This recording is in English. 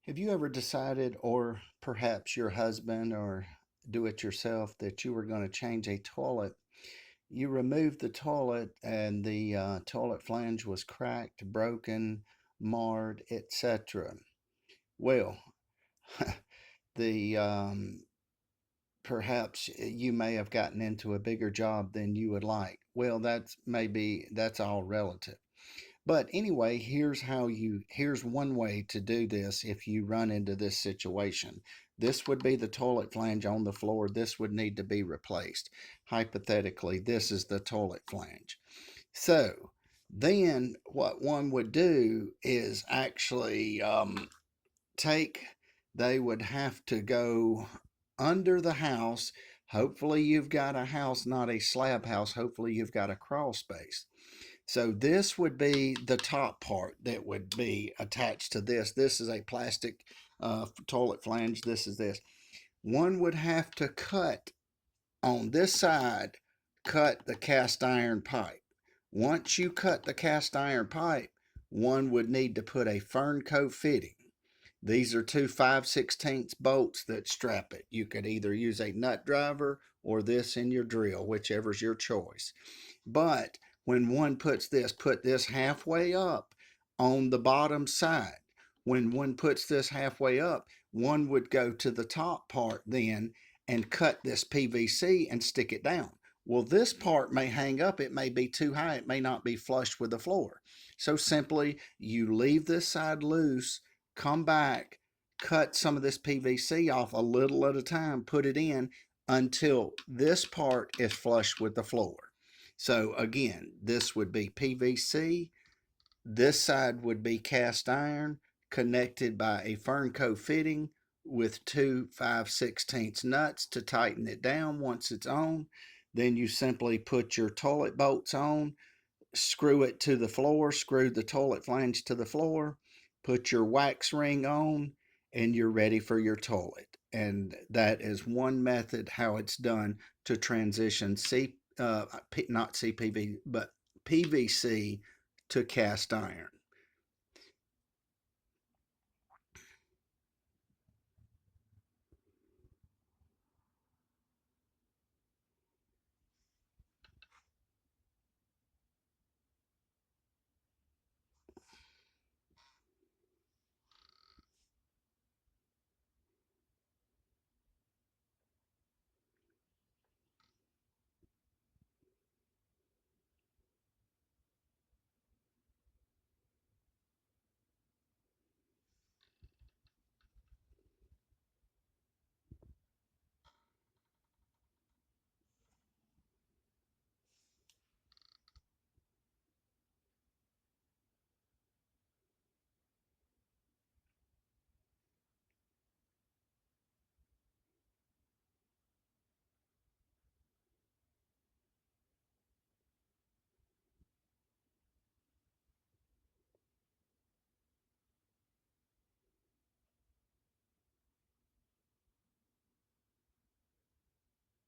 Have you ever decided, or perhaps your husband or do it yourself, that you were going to change a toilet? You removed the toilet and the toilet flange was cracked, broken, marred, etc. Well, the perhaps you may have gotten into a bigger job than you would like. Well, that's all relative. But anyway, here's one way to do this if you run into this situation. This would be the toilet flange on the floor. This would need to be replaced. Hypothetically, this is the toilet flange. So then what one would do is actually take, they would have to go under the house. Hopefully you've got a house, not a slab house. Hopefully you've got a crawl space. So this would be the top part that would be attached to this. This is a plastic toilet flange. This is this. One would have to cut on this side, cut the cast iron pipe. Once you cut the cast iron pipe, one would need to put a Fernco fitting. These are two 5/16 bolts that strap it. You could either use a nut driver or this in your drill, whichever's your choice. But when one puts this, put this halfway up on the bottom side. When one puts this halfway up, one would go to the top part then and cut this PVC and stick it down. Well, this part may hang up. It may be too high. It may not be flush with the floor. So simply you leave this side loose, come back, cut some of this PVC off a little at a time, put it in until this part is flush with the floor. So again, this would be PVC. This side would be cast iron connected by a Fernco fitting with two 5/16 nuts to tighten it down once it's on. Then you simply put your toilet bolts on, screw it to the floor, screw the toilet flange to the floor, put your wax ring on, and you're ready for your toilet. And that is one method how it's done to transition not CPV, but PVC to cast iron.